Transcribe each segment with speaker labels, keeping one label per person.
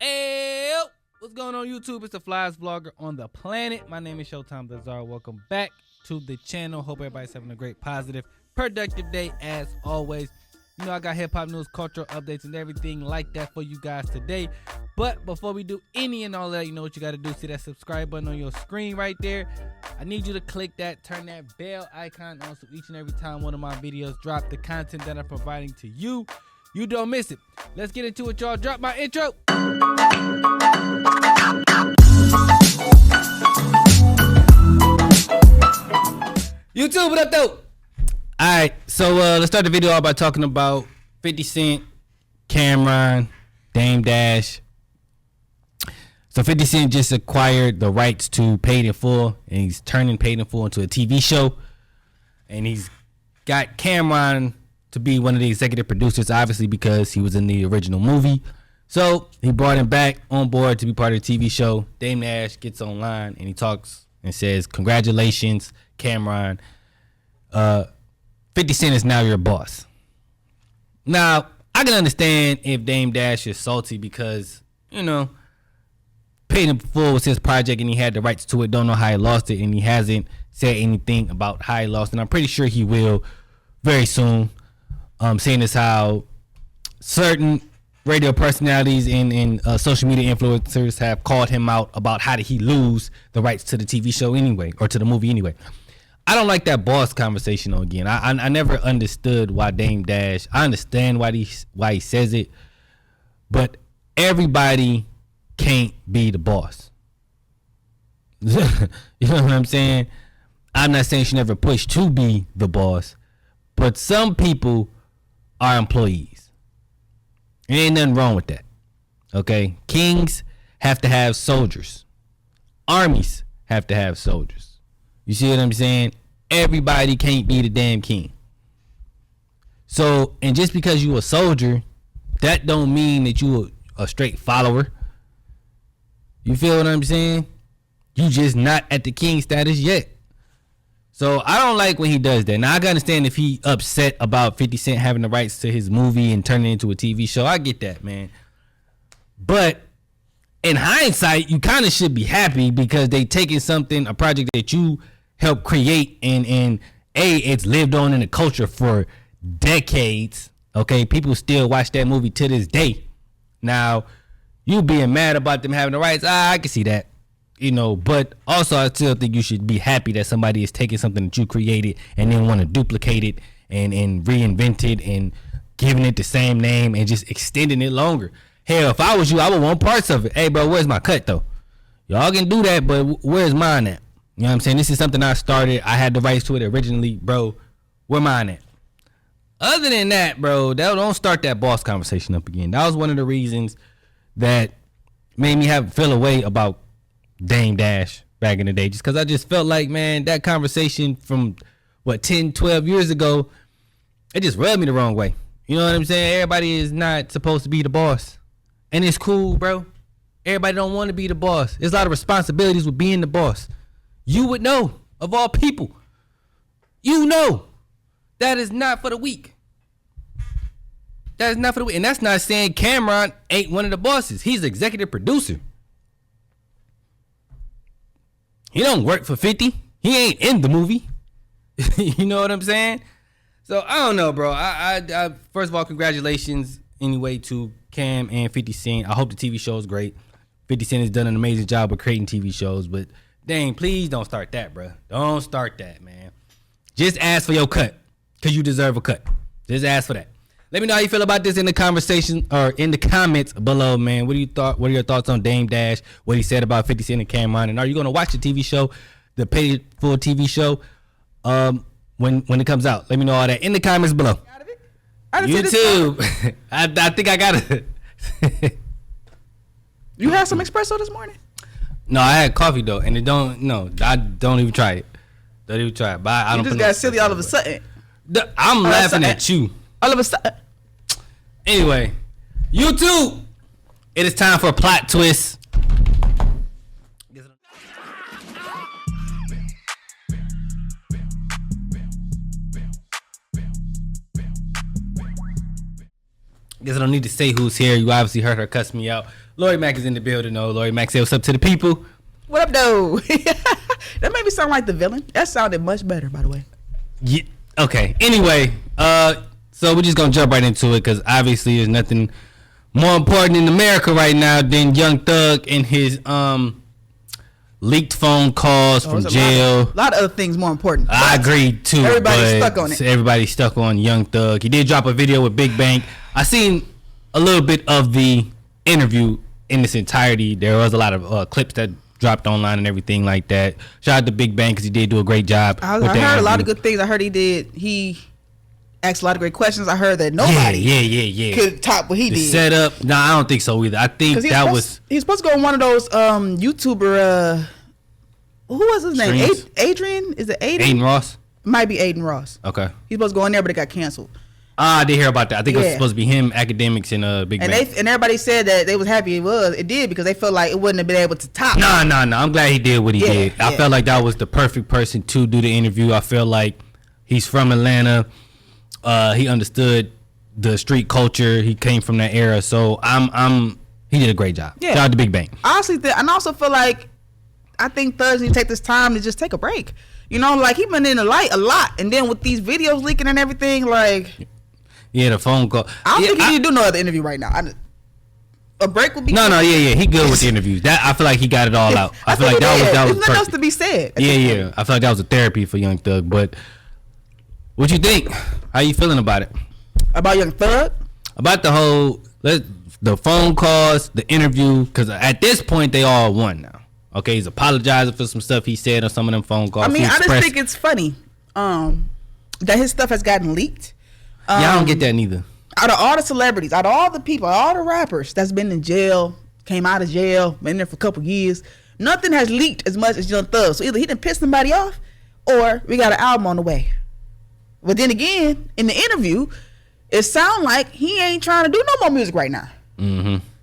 Speaker 1: Hey, what's going on YouTube? It's the flyest vlogger on the planet. My name is Showtime the Czar. Welcome back to the channel. Hope everybody's having a great, positive, productive day as always. You know I got hip hop news, cultural updates, and everything like that for you guys today. But before we do any and all that, you know what you got to do. See that subscribe button on your screen right there. I need you to click that, turn that bell icon on so each and every time one of my videos drop, the content that I'm providing to you, you don't miss it. Let's get into it, y'all. Drop my intro. YouTube, what up, though? Alright, so let's start the video off by talking about 50 Cent, Cam'ron, Dame Dash. So 50 Cent just acquired the rights to Paid in Full, and he's turning Paid in Full into a TV show. And he's got Cam'ron to be one of the executive producers, obviously because he was in the original movie. So he brought him back on board to be part of the TV show. Dame Dash gets online and he talks and says, "Congratulations, Cam'ron. 50 Cent is now your boss." Now, I can understand if Dame Dash is salty because, you know, Paid in Full was his project and he had the rights to it. Don't know how he lost it, and he hasn't said anything about how he lost it. And I'm pretty sure he will very soon. Seeing as how certain radio personalities and social media influencers have called him out about how did he lose the rights to the TV show anyway, or to the movie anyway. I don't like that boss conversation again. I never understood why Dame Dash. I understand why he says it, but everybody can't be the boss. You know what I'm saying? I'm not saying she never pushed to be the boss, but some people are employees. There ain't nothing wrong with that. Okay? Kings have to have soldiers. Armies have to have soldiers. You see what I'm saying? Everybody can't be the damn king. So, and just because you a soldier, that don't mean that you a straight follower. You feel what I'm saying? You just not at the king status yet. So I don't like when he does that. Now I can understand if he upset about 50 Cent having the rights to his movie and turning it into a TV show. I get that, man. But in hindsight, you kind of should be happy because they taking something, a project that you helped create, and it's lived on in the culture for decades. Okay, people still watch that movie to this day. Now, you being mad about them having the rights, I can see that. You know, but also I still think you should be happy that somebody is taking something that you created and then want to duplicate it and reinvent it and giving it the same name and just extending it longer. Hell, if I was you, I would want parts of it. Hey, bro, where's my cut, though? Y'all can do that, but where's mine at? You know what I'm saying? This is something I started. I had the rights to it originally, bro. Where mine at? Other than that, bro, don't start that boss conversation up again. That was one of the reasons that made me feel a way about Dame Dash back in the day, just because I just felt like, man, that conversation from 10, 12 years ago, it just rubbed me the wrong way. You know what I'm saying? Everybody is not supposed to be the boss, and it's cool, bro. Everybody don't want to be the boss. There's a lot of responsibilities with being the boss. You would know, of all people. You know that is not for the weak. That is not for the weak. And that's not saying Cam'ron ain't one of the bosses. He's executive producer. He don't work for 50. He ain't in the movie. You know what I'm saying? So I don't know, bro. I first of all, congratulations anyway to Cam and 50 Cent. I hope the TV show is great. 50 Cent has done an amazing job of creating TV shows, but dang, please don't start that, bro. Don't start that, man. Just ask for your cut, because you deserve a cut. Just ask for that. Let me know how you feel about this in the conversation or in the comments below, man. What are your thoughts on Dame Dash? What he said about 50 Cent and Cam'ron? And are you going to watch the TV show, the Paid Full TV show, when it comes out? Let me know all that in the comments below. YouTube. I think I got it.
Speaker 2: You had some espresso this morning?
Speaker 1: No, I had coffee though, and I don't even try it. Don't even try it. But I don't.
Speaker 2: You just got silly all of a sudden.
Speaker 1: I'm laughing at you.
Speaker 2: All of a sudden.
Speaker 1: Anyway, YouTube, it is time for a plot twist. Guess I don't need to say who's here. You obviously heard her cuss me out. Lori Mack is in the building, though. Lori Mack said what's up to the people.
Speaker 2: What up, though? That made me sound like the villain. That sounded much better, by the way.
Speaker 1: Yeah. Okay. Anyway, so we're just gonna jump right into it because obviously there's nothing more important in America right now than Young Thug and his leaked phone calls from jail.
Speaker 2: A lot of other things more important.
Speaker 1: I agree too.
Speaker 2: Everybody's stuck on it.
Speaker 1: Everybody's stuck on Young Thug. He did drop a video with Big Bank. I seen a little bit of the interview in its entirety. There was a lot of clips that dropped online and everything like that. Shout out to Big Bang because he did do a great job.
Speaker 2: I heard a lot of good things. I heard he asked a lot of great questions. I heard that nobody could top what he did.
Speaker 1: Setup? No, I don't think so either. I think
Speaker 2: he's supposed to go on one of those YouTuber. Who was his name? Adrian? Is it Aiden?
Speaker 1: Aiden Ross?
Speaker 2: Might be Aiden Ross.
Speaker 1: Okay.
Speaker 2: He's supposed to go in there, but it got canceled.
Speaker 1: I did hear about that. I think it was supposed to be him, Academics, and Big Bang.
Speaker 2: And everybody said that they was happy it did because they felt like it wouldn't have been able to top.
Speaker 1: No. I'm glad he did what he did. I felt like that was the perfect person to do the interview. I feel like he's from Atlanta. He understood the street culture. He came from that era. So he did a great job. Yeah. Shout out to Big Bang.
Speaker 2: Honestly, and I also feel like I think Thugs need to take this time to just take a break. You know, like he been in the light a lot, and then with these videos leaking and everything, like.
Speaker 1: Yeah, the phone call.
Speaker 2: I don't think he need to do no other interview right now. A break would be
Speaker 1: good. No, he good with the interviews. That I feel like he got it all out. I feel like that was
Speaker 2: There's nothing else to be said.
Speaker 1: Yeah. I feel like that was a therapy for Young Thug. But what you think? How you feeling about it?
Speaker 2: About Young Thug?
Speaker 1: About the whole the phone calls, the interview, because at this point they all won now. Okay, he's apologizing for some stuff he said on some of them phone calls.
Speaker 2: I mean, I just think it's funny that his stuff has gotten leaked.
Speaker 1: I don't get that neither.
Speaker 2: Out of all the celebrities, out of all the people, all the rappers that's been in jail, came out of jail, been there for a couple years, nothing has leaked as much as Young Thug. So either he done pissed somebody off, or we got an album on the way. But then again, in the interview, it sounds like he ain't trying to do no more music right now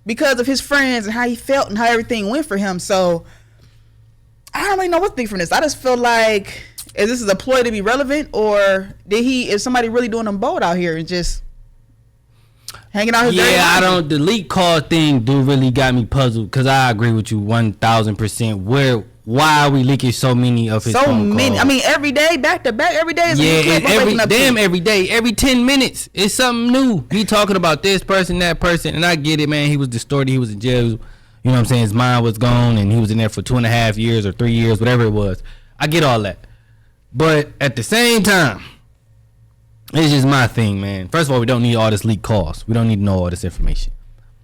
Speaker 2: because of his friends and how he felt and how everything went for him. So I don't really know what to think from this. I just feel like. Is this a ploy to be relevant, or is somebody really doing them bold out here and just hanging out here?
Speaker 1: Yeah, the leak call thing really got me puzzled because I agree with you 1,000%. Why are we leaking so many of his phone calls?
Speaker 2: I mean, every day, back to back, every day.
Speaker 1: Every day, every 10 minutes, it's something new. He talking about this person, that person, and I get it, man. He was distorted. He was in jail. You know what I'm saying? His mind was gone, and he was in there for 2.5 years or 3 years, whatever it was. I get all that. But at the same time, it's just my thing, man. First of all, we don't need all this leaked calls. We don't need to know all this information.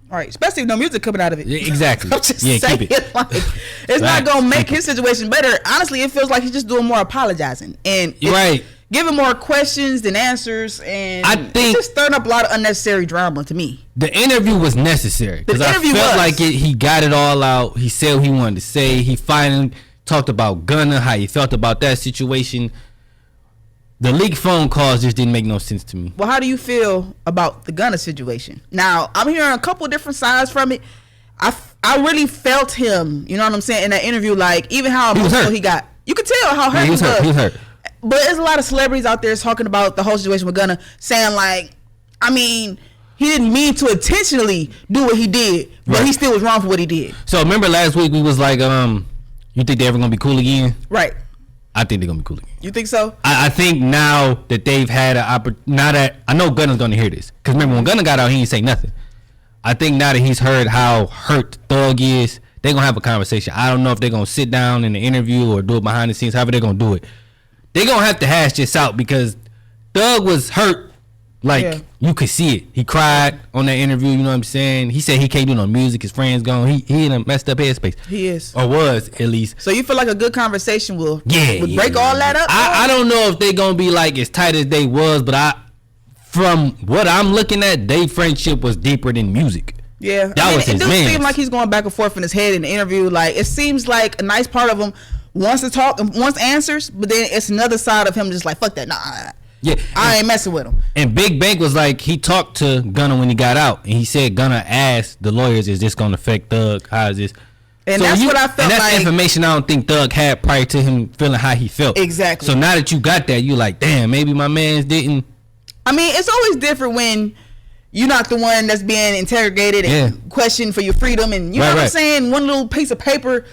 Speaker 2: All right, especially if no music coming out of it.
Speaker 1: Yeah, exactly.
Speaker 2: I'm just saying,
Speaker 1: keep it.
Speaker 2: Like, it's not gonna make his situation better. Honestly, it feels like he's just doing more apologizing and giving more questions than answers, and I think it's just stirring up a lot of unnecessary drama to me.
Speaker 1: The interview was necessary because I felt like he got it all out. He said what he wanted to say. He finally talked about Gunna, how he felt about that situation. The leaked phone calls just didn't make no sense to me.
Speaker 2: Well, how do you feel about the Gunna situation? Now, I'm hearing a couple different sides from it. I really felt him, you know what I'm saying, in that interview, like even how emotional he got. You could tell how hurt he was.
Speaker 1: He was hurt.
Speaker 2: But there's a lot of celebrities out there talking about the whole situation with Gunna, saying like, I mean, he didn't mean to intentionally do what he did, but he still was wrong for what he did.
Speaker 1: So remember last week we was like, you think they're ever gonna be cool again?
Speaker 2: Right.
Speaker 1: I think they're gonna be cool again.
Speaker 2: You think so?
Speaker 1: I think now that they've had an opportunity, now that I know Gunna's gonna hear this, because remember when Gunna got out, he didn't say nothing. I think now that he's heard how hurt Thug is, they're gonna have a conversation. I don't know if they're gonna sit down in the interview or do it behind the scenes. However they're gonna do it, they're gonna have to hash this out because Thug was hurt. Like you could see it. He cried on that interview. You know what I'm saying? He said he can't do no music. His friends gone. He in a messed up headspace.
Speaker 2: He is,
Speaker 1: or was at least.
Speaker 2: So you feel like a good conversation will break all that up?
Speaker 1: I don't know if they gonna be like as tight as they was, but from what I'm looking at, their friendship was deeper than music.
Speaker 2: Yeah,
Speaker 1: that was his man. It does
Speaker 2: seem like he's going back and forth in his head in the interview. Like it seems like a nice part of him wants to talk and wants answers, but then it's another side of him just like fuck that. Nah.
Speaker 1: Yeah,
Speaker 2: I ain't messing with him.
Speaker 1: And Big Bank was like, he talked to Gunna when he got out, and he said Gunna asked the lawyers, "Is this gonna affect Thug? How is this?"
Speaker 2: And so that's what I felt like.
Speaker 1: And that's information I don't think Thug had prior to him feeling how he felt.
Speaker 2: Exactly.
Speaker 1: So now that you got that, you like, damn, maybe my man's didn't.
Speaker 2: I mean, it's always different when you're not the one that's being interrogated and questioned for your freedom. And you know what I'm saying? One little piece of paper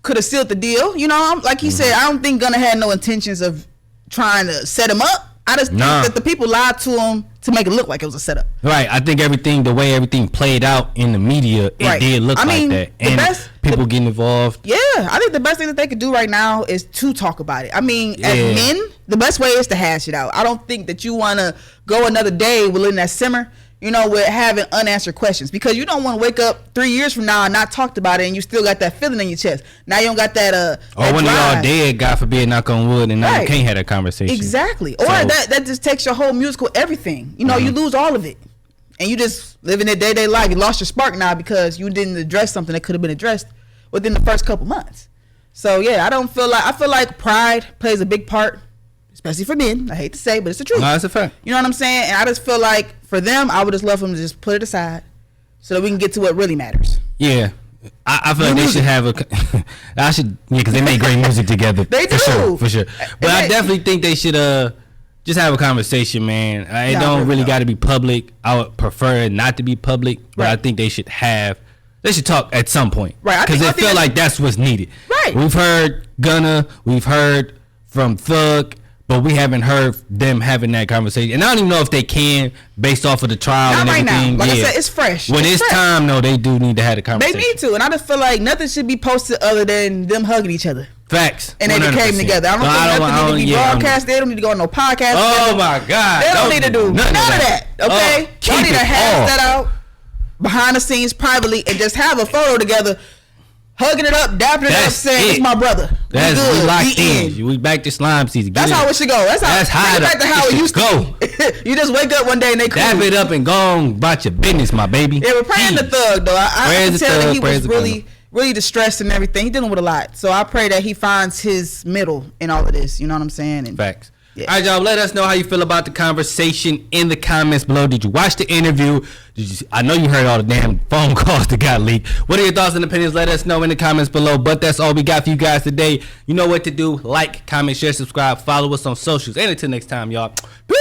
Speaker 2: could have sealed the deal. You know, like he said, I don't think Gunna had no intentions of trying to set him up. I just think that the people lied to him to make it look like it was a setup.
Speaker 1: Right. I think the way everything played out in the media, it did look like that. And people getting involved.
Speaker 2: Yeah. I think the best thing that they could do right now is to talk about it. I mean, as men, the best way is to hash it out. I don't think that you want to go another day within that simmer, you know, with having unanswered questions, because you don't want to wake up 3 years from now and not talked about it, and you still got that feeling in your chest. Now you don't got that
Speaker 1: or when y'all dead, God forbid, knock on wood, and now you can't have that conversation.
Speaker 2: Exactly. Or that just takes your whole musical everything. You know, you lose all of it, and you just living their day-to-day life. You lost your spark now because you didn't address something that could have been addressed within the first couple months. So yeah, I feel like pride plays a big part, especially for men. I hate to say, but it's the truth.
Speaker 1: No, it's a fact.
Speaker 2: You know what I'm saying? And I just feel like for them, I would just love them to just put it aside so that we can get to what really matters.
Speaker 1: Yeah. I feel like they should have because they make great music together.
Speaker 2: They do.
Speaker 1: For sure. But I definitely think they should just have a conversation, man. It don't really got to be public. I would prefer it not to be public, but I think they should talk at some point.
Speaker 2: Right.
Speaker 1: Because they feel like that's what's needed.
Speaker 2: Right.
Speaker 1: We've heard Gunna, we've heard from Thug, but we haven't heard them having that conversation. And I don't even know if they can, based off of the trial
Speaker 2: not
Speaker 1: and
Speaker 2: right
Speaker 1: everything.
Speaker 2: Now. Like I said, it's fresh.
Speaker 1: When it's time, though, they do need to have a conversation.
Speaker 2: They need to. And I just feel like nothing should be posted other than them hugging each other.
Speaker 1: Facts.
Speaker 2: And they came together. I don't think nothing need to be broadcast. They don't need to go on no podcast.
Speaker 1: Oh, my God.
Speaker 2: They don't need to do none of that. Okay? They need to hash that out behind the scenes privately and just have a photo together, hugging it up, dapping it up, saying, it's my brother.
Speaker 1: That's we locked in. We back to slime season.
Speaker 2: That's how it should go. That's how back to how it used to go. You just wake up one day and they cool.
Speaker 1: Dap it up and go on about your business, my baby.
Speaker 2: Yeah, we're praying the Thug, though. I can tell that he was really distressed and everything. He's dealing with a lot. So I pray that he finds his middle in all of this. You know what I'm saying? And
Speaker 1: facts. Yeah. All right, y'all. Let us know how you feel about the conversation in the comments below. Did you watch the interview? I know you heard all the damn phone calls that got leaked. What are your thoughts and opinions? Let us know in the comments below. But that's all we got for you guys today. You know what to do. Like, comment, share, subscribe. Follow us on socials. And until next time, y'all. Peace.